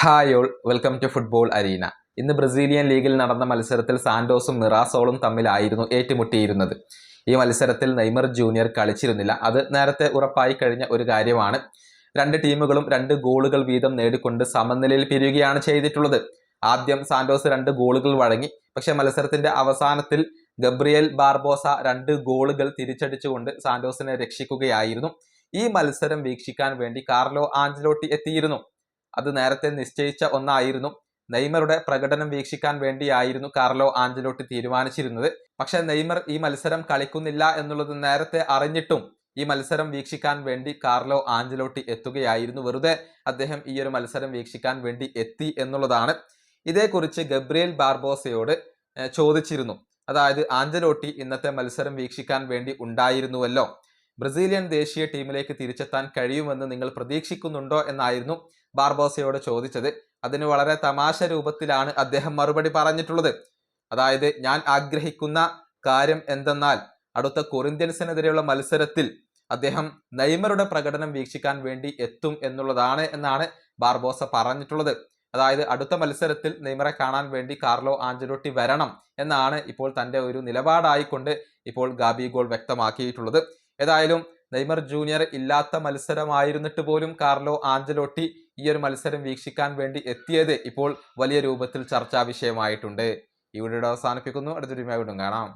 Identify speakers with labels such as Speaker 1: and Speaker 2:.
Speaker 1: Hi all, welcome to football arena. ഇന്ന് Brazilian ലീഗിൽ നടന്ന മത്സരത്തിൽ സാന്റോസും മിറാസോളും തമ്മിലായിരുന്നു ഏറ്റുമുട്ടിയിരുന്നത്. ഈ മത്സരത്തിൽ നെയ്മർ ജൂനിയർ കളിച്ചിരുന്നില്ല. അത് നേരത്തെ ഉറപ്പായി കഴിഞ്ഞ ഒരു കാര്യമാണ്. രണ്ട് ടീമുകളും 2 ഗോളുകൾ വീതം നേടിക്കൊണ്ട് സമനിലയിൽ പിരിയുകയാണ് ചെയ്തിട്ടുള്ളത്. ആദ്യം സാന്റോസ് 2 ഗോളുകൾ വഴങ്ങി. പക്ഷേ മത്സരത്തിന്റെ അവസാനത്തിൽ ഗബ്രിയേൽ ബാർബോസ 2 ഗോളുകൾ തിരിച്ചടിച്ചുകൊണ്ട് സാന്റോസിനെ രക്ഷിക്കുകയായിരുന്നു. ഈ മത്സരം വീക്ഷിക്കാൻ വേണ്ടി കാർലോ ആഞ്ചലോട്ടി എത്തിയിരുന്നു. അത് നേരത്തെ നിശ്ചയിച്ച ഒന്നായിരുന്നു. നെയ്മറുടെ പ്രകടനം വീക്ഷിക്കാൻ വേണ്ടിയായിരുന്നു കാർലോ ആഞ്ചലോട്ടി തീരുമാനിച്ചിരുന്നത്. പക്ഷേ നെയ്മർ ഈ മത്സരം കളിക്കുന്നില്ല എന്നുള്ളത് നേരത്തെ അറിഞ്ഞിട്ടും ഈ മത്സരം വീക്ഷിക്കാൻ വേണ്ടി കാർലോ ആഞ്ചലോട്ടി എത്തുകയായിരുന്നു. വെറുതെ അദ്ദേഹം ഈ ഒരു മത്സരം വീക്ഷിക്കാൻ വേണ്ടി എത്തി എന്നുള്ളതാണ്. ഇതേക്കുറിച്ച് ഗബ്രിയേൽ ബാർബോസയോട് ചോദിച്ചിരുന്നു. അതായത് ആഞ്ചലോട്ടി ഇന്നത്തെ മത്സരം വീക്ഷിക്കാൻ വേണ്ടി ഉണ്ടായിരുന്നുവല്ലോ, ബ്രസീലിയൻ ദേശീയ ടീമിലേക്ക് തിരിച്ചെത്താൻ കഴിയുമെന്ന് നിങ്ങൾ പ്രതീക്ഷിക്കുന്നുണ്ടോ എന്നായിരുന്നു ബാർബോസയോട് ചോദിച്ചത്. അതിന് വളരെ തമാശ രൂപത്തിലാണ് അദ്ദേഹം മറുപടി പറഞ്ഞിട്ടുള്ളത്. അതായത്, ഞാൻ ആഗ്രഹിക്കുന്ന കാര്യം എന്തെന്നാൽ അടുത്ത കൊറിന്ത്യൻസിനെതിരെയുള്ള മത്സരത്തിൽ അദ്ദേഹം നെയ്മറുടെ പ്രകടനം വീക്ഷിക്കാൻ വേണ്ടി എത്തും എന്നുള്ളതാണ് എന്നാണ് ബാർബോസ പറഞ്ഞിട്ടുള്ളത്. അതായത്, അടുത്ത മത്സരത്തിൽ നെയ്മറെ കാണാൻ വേണ്ടി കാർലോ ആഞ്ചലോട്ടി വരണം എന്നാണ് ഇപ്പോൾ തൻ്റെ ഒരു നിലപാടായിക്കൊണ്ട് ഇപ്പോൾ ഗാബിഗോൾ വ്യക്തമാക്കിയിട്ടുള്ളത്. ഏതായാലും നെയ്മർ ജൂനിയർ ഇല്ലാത്ത മത്സരമായിരുന്നിട്ട് പോലും കാർലോ ആഞ്ചലോട്ടി ഈ ഒരു മത്സരം വീക്ഷിക്കാൻ വേണ്ടി എത്തിയത് ഇപ്പോൾ വലിയ രൂപത്തിൽ ചർച്ചാ വിഷയമായിട്ടുണ്ട്. ഈ വീഡിയോ അവസാനിപ്പിക്കുന്നു. അടുത്തൊരു വീഡിയോ കാണാം.